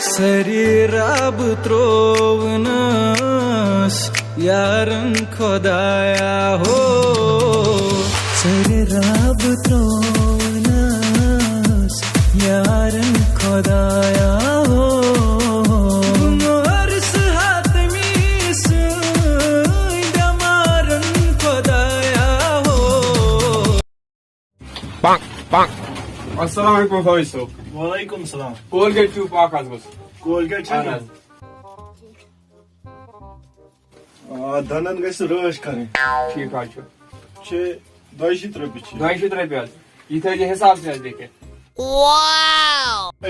سری رب تروونس یارن خدایا ہو سری رب تروونس یارن خدایا ہو مرس حتمی دمارن خدایا ہو. السلام علیکم بھائی صاحب. وعلیکم السلام. کولگیٹ چھو پاک حظ بس. کولگیٹ چھا دندن گژھِ رٲچھ کَرٕنۍ. ٹھیک حظ چھُ. چھِ 200 رۄپیہِ چھِ. 200 رۄپیہِ حظ. یہِ تھٲیزِ حساب تہِ حظ لیکھِتھ.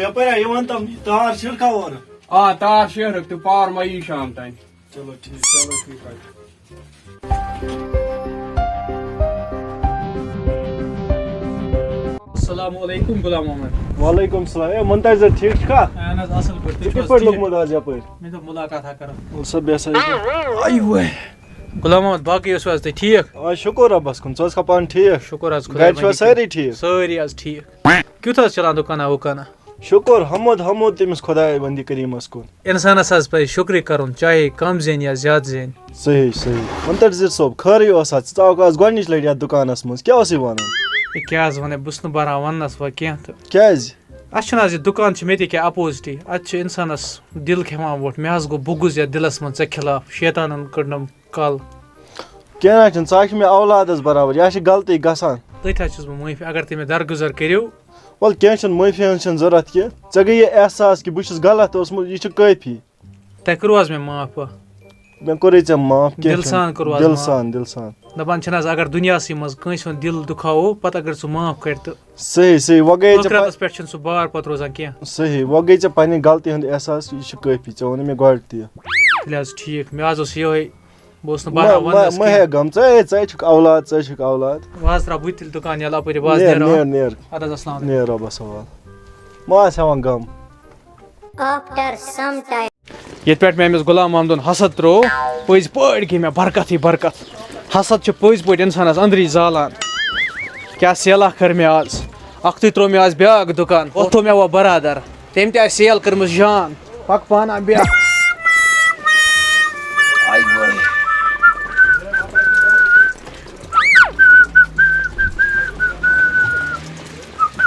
یپٲرۍ یہِ وَن تَم تار چھِڑکا اورٕ. آ تار شیرٕکھ تہٕ پاور ما یی شام تانۍ. چلو ٹھیٖک. چلو ٹھیک حظ. السلام علیکم غلام محمد. وعلیکم السلام. ہے منتظر ٹھیٖک چھُکھا؟ اہن حظ اصل پٲٹھۍ. ژٕ کِتھ پٲٹھۍ لوٚگمُت آز یپٲرۍ؟ مےٚ دوٚپ مُلاقاتھا کرو. وَل سا بیٚہہ سا ییٚتہِ. آی وے غلام محمد باقٕے اوسوٕ حظ تُہۍ ٹھیٖک؟ آ شُکُر رۄبَس کُن. ژٕ ٲسکھا پانہٕ ٹھیٖک؟ شُکُر حظ گرِ چھِوا سٲری ٹھیٖک؟ سٲری حظ ٹھیٖک. کیُتھ حظ چلان دُکانا وُکانا؟ شُکُر حمد تٔمِس خۄداے بندی کریٖمَس کُن. اِنسانس حظ پزِ شُکرے کرُن چاہے کم زینہِ یا زیادٕ زینہِ. صحیح صحیح. منتظر صٲب خٲرٕے اوسا؟ ژٕ ژاوُکھ آز گۄڈنِچ لٹہِ یتھ دُکانس منٛز. کیٛاہ اوسُے وَنُن؟ کیٛاہ حظ وَنَے بہٕ چھُس نہٕ بَران وَننَس وۄنۍ کیٚنٛہہ تہٕ. کیٛازِ؟ اَسہِ چھُنہٕ حظ یہِ دُکان چھُ مےٚ تہِ کیٛاہ اَپوزِٹٕے. اَتہِ چھُ اِنسانس دِل کھٮ۪وان ووٚٹھ. مےٚ حظ گوٚو بُغض یَتھ دِلس منٛز ژےٚ خِلاف. شیطانن کٔڑنم کَل. کیٚنٛہہ نہ چھُنہٕ. ژٕ چھُ مےٚ اولادس برابر. یہِ چھِ غلطی گژھان. تٔتھۍ حظ چھُس بہٕ معٲفی اگر تُہۍ مےٚ درگُزر کٔرِو. وَلہٕ کیٚنٛہہ چھُنہٕ. معٲفی ہٕنٛز چھَنہٕ ضوٚرتھ کینٛہہ. ژےٚ گٔیے احساس کہِ بہٕ چھُس غلط اوسمُت. یہِ چھُ کٲفی. تۄہہِ کوٚروٕ حظ مےٚ معاف وۄنۍ؟ مےٚ کوٚرُے ژےٚ معاف. دِل سان کوٚروٕ حظ دِل معاف؟ سان دِل سان. دَپان چھِنہٕ حظ اگر دُنیاہسٕے منٛز کٲنٛسہِ ہُنٛد دِل دُکھاوو پتہٕ اگر سُہ معاف کرِ تہٕ صحیح صحیح. وۄنۍ گٔیے ژےٚ ٲخرتس پٮ۪ٹھ چھُنہٕ سُہ بار پتہٕ روزان کینٛہہ. صحیح. وۄنۍ گٔیے ژےٚ پننہِ غلطی ہُنٛد احساس. یہِ چھُ کٲفی. ژےٚ ووٚنُے مےٚ گۄڈٕ تہِ. تیٚلہِ حظ ٹھیٖک. مےٚ حظ اوس یِہوے بہٕ اوسُس نہٕ بہران وننس مہ ہیٚکھ غم. ژٕ چھُکھ اولاد. ژٕ چھُکھ اولاد. وۄنۍ حظ تراو بہٕ تیٚلہِ دُکان یَلہٕ اَپٲرۍ بہٕ حظ نیر نیرٕ. نیر اَدٕ حظ السلام علیکم. نیر رۄبس حوال. مہ آس ہٮ۪وان غم. ییٚتہِ پٮ۪ٹھ مےٚ أمِس غلام محمدُن حسد تروو پٔزۍ پٲٹھۍ گٔے مےٚ برکتٕے برکت. حسد چھُ پٔزۍ پٲٹھۍ اِنسانس أنٛدری زالان. کیٛاہ سیلا کٔر مےٚ آز. اکھتُے تروو مےٚ آز بیٛاکھ دُکان. ہُتھ تھوٚو مےٚ وۄنۍ برادر. تٔمۍ تہِ آسہِ سیل کٔرمٕژ جان. پک پانا بیٛاکھ.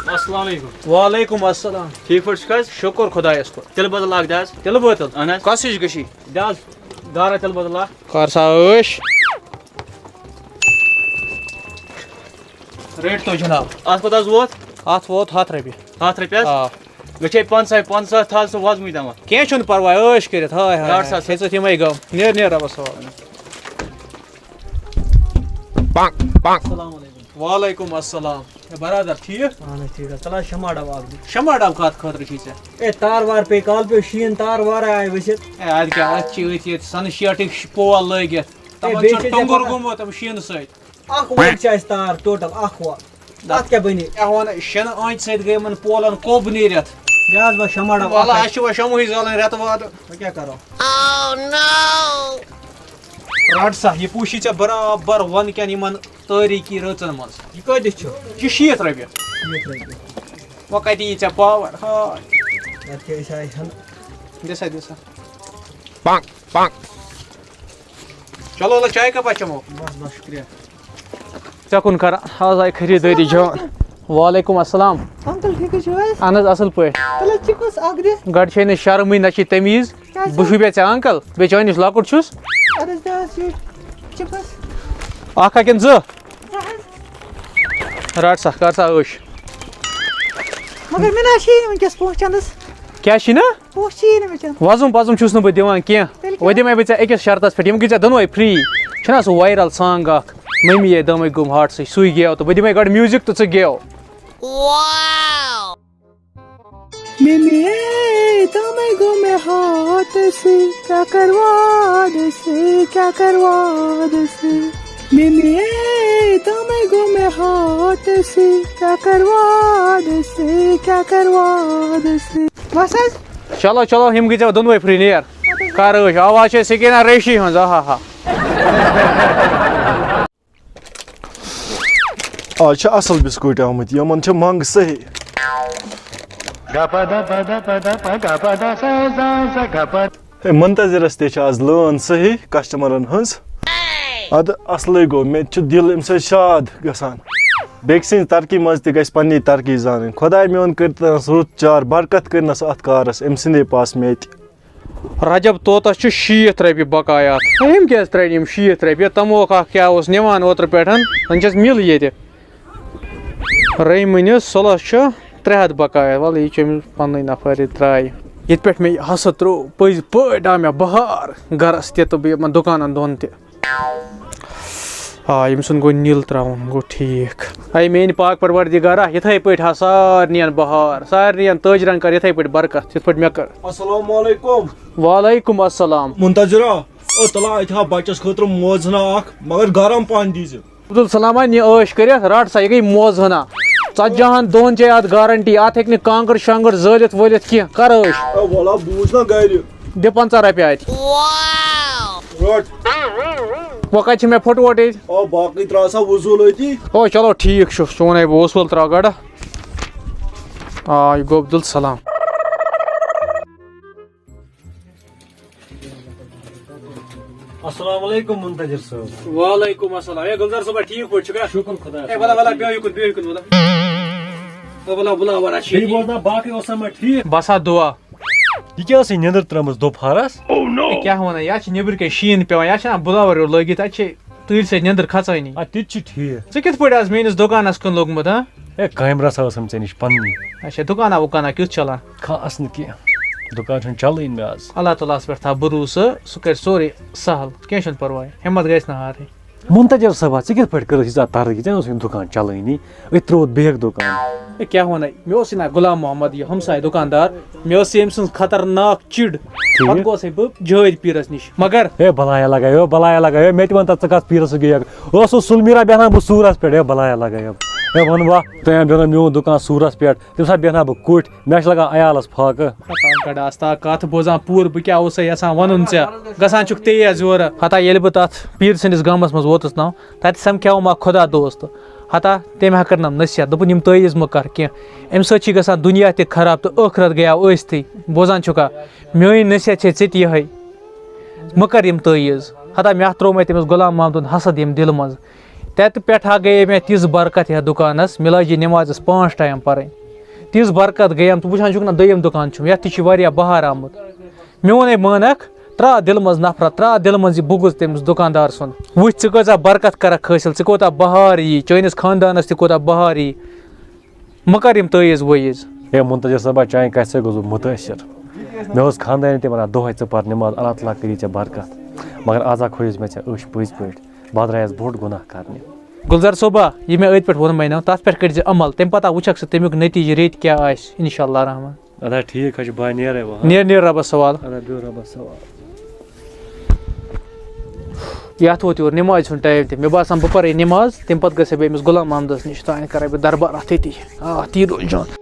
السلام علیکم. وعلیکم السلام. ٹھیک پٲٹھۍ چھُکھ حظ؟ شُکُر خۄدایس کُن. تِلہٕ بدل اکھ دِ حظ. تِلہٕ بٲتل اہن حظ. کۄس ہِش گٔچھی؟ دِ حظ دارا تِلہٕ بدل اکھ. کر سا ٲش. ریٹ تو جناب. اتھ کوٗتاہ حظ ووت؟ اتھ ووت 100 رۄپیہِ. 100 رۄپیہِ حظ. آ گٔژھے 500 تھاو سُہ وۄزمٕے تامَتھ. کینٛہہ چھُنہٕ پرواے ٲش کٔرِتھ. ہاے ہاے ڈاکٹر صٲب. ژٕ یِمے غم. نیر نیر رۄبس حوال. السلام علیکم. وعلیکم السلام. ہے برادر ٹھیٖک؟ اہن حظ ٹھیک حظ. چل حظ شمع ڈبہٕ اکھ دِ. شمع ڈبہٕ کتھ خٲطرٕ چھُے ژےٚ؟ اے تار وار پیٚیہِ کالہٕ پیٚو شیٖن تار وارے آیہِ ؤسِتھ. ہے ادٕ کیٛاہ اتھ چھِ أتھۍ ییٚتہِ سن شیٹٕکۍ پول لٲگِتھ. تِمن بیٚیہِ چھُ چھِ ٹۄنٛگُر ژےٚ گوٚمُت تِم شیٖنہٕ سۭتۍ. اکھ وۄٹ چھِ اَسہِ تار ٹوٹل اکھ وۄٹ. تتھ کیٛاہ بنہِ؟ مےٚ ووٚن شِنہٕ آنٛچہِ سۭتۍ گٔے یِمن پولن کوٚب نیٖرِتھ. دِ حظ وۄنۍ شمع ڈبہٕ واللہ اکھ. اَسہِ چھِ وۄنۍ شمہٕے زالٕنۍ رٮ۪تہٕ وادٕ. وۄنۍ کیٛاہ کرو؟ رٹ سا یہِ پوٗشی ژےٚ برابر وَنکٮ۪ن یِمن تٲریٖخی رٲژن منٛز. یہِ کۭتِس چھُ؟ یہِ چھُ 60 رۄپیہِ. 60 رۄپیہِ. وۄنۍ کتہِ یی ژےٚ پاور. ہاے اَدٕ کیٛاہ أسۍ آیہِ ہن. دِ سا دِ سا. چلو وَلہٕ چاے کپا چمو. بس بس شُکریہ. ژےٚ کُن کران آز آیہِ خریٖدٲری جان. وعلیکم السلام. انکل ٹھیٖک چھِو حظ؟ اہن حظ اصل پٲٹھۍ. تلہٕ چِکُس اکھ دِ. گۄڈٕ چھے نہٕ شرمٕے نہ چھے تمیٖز. بہٕ چھُس ژےٚ انکل بیٚیہِ چٲنۍ نِش لۄکُٹ چھُس. اَدٕ حظ دِ حظ یہِ چِکُس. اکھ ہا کِنہٕ 2 رٹ سا کر سا ٲش. مگر مےٚ نہ چھِی نہٕ وٕنکٮ۪س پونٛسہٕ چندس. کیٛاہ چھُے نا پونٛسہٕ چھِی نہٕ مےٚ چندس. وۄزُم پۄزُم چھُس نہٕ بہٕ دِوان کینٛہہ. وۄنۍ دِمے بہٕ ژےٚ أکِس شرطس پٮ۪ٹھ یِم گٔے ژےٚ دۄنوے فرٛی. چھُنا سُہ وایرل سانگ اکھ ممی یے دمے گوٚم ہاٹسٕے سُے گیو تہٕ بہٕ دِمے گۄڈٕ میوٗزِک تہٕ ژٕ گیو. ممی دمے گوٚم مےٚ ہاٹسٕے کیٛاہ کروادسٕے کیٛاہ کروادسٕے. ممی دمے گوٚم مےٚ ہاٹسٕے کیٛاہ کروادسٕے کیٛاہ کروادسٕے. بس حظ. چلو چلو یِم گٔے ژےٚ دۄنوے فرٛی نیر. کر ٲش آواز چھے سکیٖنا ریشی ہٕنٛز. آہا ہا. آز چھِ اصل بِسکوٗٹۍ آمٕتۍ. یِمن چھِ منٛگ صحیح. ہے منتظرس تہ آز لٲن صحیح کسٹمرن ہنز اد اصلے گو مے چھ دل ام سے شاد گژھان بیٚکہِ سٕنٛزِ ترقی منٛز تہِ گژھِ پننی ترقی زانٕنۍ خۄداے میون کٔرتنس رُت چار برکت کٔرنس اتھ کارس أمۍ سٕنٛدے پاس مےٚ تہِ رجب طوطس چھُ 60 رۄپیہِ بقایات أمۍ کیٛازِ ترٛٲے یِم 60 رۄپیہِ تموکھ اکھ کیٛاہ اوس نِوان اوترٕ پٮ۪ٹھ وۄنۍ چھس مِل ییٚتہِ رٔیمٕنِس سُلس چھُ 300 بقایات وَلہٕ یہِ چھُ أمِس پنٕنۍ نفر یہِ ترٛایہِ ییٚتہِ پٮ۪ٹھ مےٚ یہِ ہسا ترٛوو پٔزۍ پٲٹھۍ آو مےٚ بہار گرس تہِ تہٕ بیٚیہِ یِمن دُکانن دۄن تہِ آ ییٚمہِ سُنٛد گوٚو نِل ترٛاوُن گوٚو ٹھیٖک اے میٛانہِ پاک پروردِگارا یِتھَے پٲٹھۍ ہا سارنِین بہار سارنِین تٲجرن کر یِتھَے پٲٹھۍ برکت یِتھ پٲٹھۍ مےٚ کٔر السلام علیکم وعلیکُم السلام منتظرا او تلا اتھا بچس خٲطرٕ موزنا اکھ مگر گرم پہن دیٖزِ عبدالسلام نہِ عٲش کٔرِتھ رٹ سا یہِ گٔے موزٕ ہنا 40 دۄہن چھے اتھ گارنٹی اتھ ہیٚکہِ نہٕ کانٛگٕر شانٛگٕر زٲلِتھ وٲلِتھ کینٛہہ کر عٲش ولا بوٗز نا گرِ دِ 50 رۄپیہِ اتہِ رٹ وۄنۍ کتہِ چھِ مےٚ پھُٹووٹ ییٚتہِ او باقٕے ترٛاو سا وضوٗل أتی او چلو ٹھیٖک چھُ چونے بہٕ وصوٗل ترٛاو گۄڈٕ آ یہِ گوٚو عبدالسلام السلام علیکم منتظر صٲب وعلیکُم السلام ہے گُلزار صٲبا ٹھیٖک پٲٹھۍ چھُکھا شُکر خۄدا ہے بلا بلا بیٚہو یُکُن بلا بلا بلا بوزنا باقٕے اوسا مےٚ ٹھیٖک بس ہا دُعا یہِ کیٛاہ ٲسٕے نیٚنٛدٕر ترٛٲمٕژ دُپھارس کیٛاہ وَنان یا چھِ نیٚبرٕ کَنۍ شیٖن پیٚوان یا چھِنا بُلاور ہیوٗ لٲگِتھ اَتہِ چھِ تۭرِ سۭتۍ نیٚنٛدٕر کھژٲنی اَدٕ تہِ تہِ چھُ ٹھیٖک ژٕ کِتھ پٲٹھۍ آز میٛٲنِس دُکانس کُن لوٚگمُت ہا ہے کامہِ رژھا ٲسٕم ژےٚ نِش پننی اچھا دُکانا وُکانا کیُتھ چلان خاص نہٕ کینٛہہ دُکان چھُنہٕ چلٲنی مےٚ آز اللہ تعالیٰ ہس پٮ۪ٹھ تھاو بروسہٕ سُہ کرِ سورُے سہل کینٛہہ چھُنہٕ پرواے ہمت گژھِ نہٕ ہارٕنۍ منتظر صٲبا ژٕ کِتھ پٲٹھۍ کٔرٕتھ ییٖژاہ ترقی ژےٚ اوسُے دُکان چلٲنی أتۍ ترٛووُتھ بیٚکھ دُکان ہے کیٛاہ وَنَے مےٚ اوس نا غلام محمد یہِ ہمساے دُکاندار مےٚ ٲس أمۍ سٕنٛز خطرناک چِڑ پتہٕ گوٚوسَے بہٕ جٲدۍ پیٖرس نِش مگر ہے بلایا لگایو مےٚ تہِ وَن تَتھ ژٕ کَتھ پیٖرس گٔیکھ اوسُس سُلمیرا بیٚہنا بہٕ سوٗرس پٮ۪ٹھ ہے بلایا لگایو ہے وَن وا تٔمۍ بیٚہنو میون دُکان سوٗرس پٮ۪ٹھ تَمہِ ساتہٕ بیٚہنا بہٕ کوٚٹھۍ مےٚ چھِ لگان عیالس فاقہٕ کڑاس تا کتھ بوزان پوٗرٕ بہٕ کیٛاہ اوسَے یژھان وَنُن ژےٚ گژھان چھُکھ تیز یورٕ ہتا ییٚلہِ بہٕ تتھ پیٖر سٕنٛدِس گامس منٛز ووتُس نا تتہِ سمکھیوم اکھ خۄدا دوست ہتا تٔمۍ ہا کٔرنم نصیحت دوٚپُن یِم تٲویٖز مہٕ کر کینٛہہ اَمہِ سۭتۍ چھِ گژھان دُنیا تہِ خراب تہٕ ٲخرت گٔیاو ٲستھٕے بوزان چھُکھا میٲنۍ نصیحت چھے ژےٚ تہِ یِہے مہٕ کر یِم تٲویٖز ہتا مےٚ ترٛوو مےٚ تٔمِس غلام محمدُن حسد ییٚمہِ دِلہٕ منٛز تَتہِ پٮ۪ٹھ ہا گٔیے مےٚ تِژھ برکت یتھ دُکانس مےٚ لٲجہِ نٮ۪مازس 5 ٹایم پرٕنۍ تِژھ برکت گٔیَم ژٕ وٕچھان چھُکھ نا دوٚیِم دُکان چھُم یتھ تہِ چھُ واریاہ بہار آمُت مےٚ ووٚنے مٲنکھ ترٛاو دِلہٕ منٛز نفرت ترٛاو دِلہٕ منٛز یہِ بُغض تٔمِس دُکاندار سُنٛد وٕچھ ژٕ کۭژاہ برکت کرکھ حٲصِل ژٕ کوٗتاہ بہار یی چٲنِس خاندانس تہِ کوٗتاہ بہار یی مہٕ کر یِم تٲویٖز وٲویٖز ہے منتظر صٲبا چانہِ کَتھِ سۭتۍ گوٚژھ بہٕ مُتٲثر مےٚ اوس خاندارٮ۪ن تہِ وَنان دۄہے ژٕ پر نٮ۪ماز اللہ تعالیٰ کٔری ژےٚ برکت مگر آزا کھوٚیُس مےٚ ژےٚ أچھ پٔزۍ پٲٹھۍ بہٕ درٛایس بوٚڑ گۄناہ کرنہِ گُلزار صٲبا یہِ مےٚ أتھۍ پٮ۪ٹھ ووٚنمَے نا تَتھ پٮ۪ٹھ کٔرۍزِ عمل تَمہِ پتہٕ وٕچھکھ ژٕ تَمیُک نٔتیٖجہٕ رٮ۪تۍ کیٛاہ آسہِ اِنشاء اللہ رحمان ادا ٹھیٖک حظ چھُ بہٕ نیرے وۄنۍ نیر رۄبس سوال ادا بیٚہو رۄبس سوال یتھ ووت یورٕ نٮ۪مازِ ہُنٛد ٹایم تہِ مےٚ باسان بہٕ پرے نٮ۪ماز تَمہِ پتہٕ گژھے بہٕ أمِس غلام محمدس نِش تانۍ کرے بہٕ دربار اتھ ییٚتی تی روزِ جان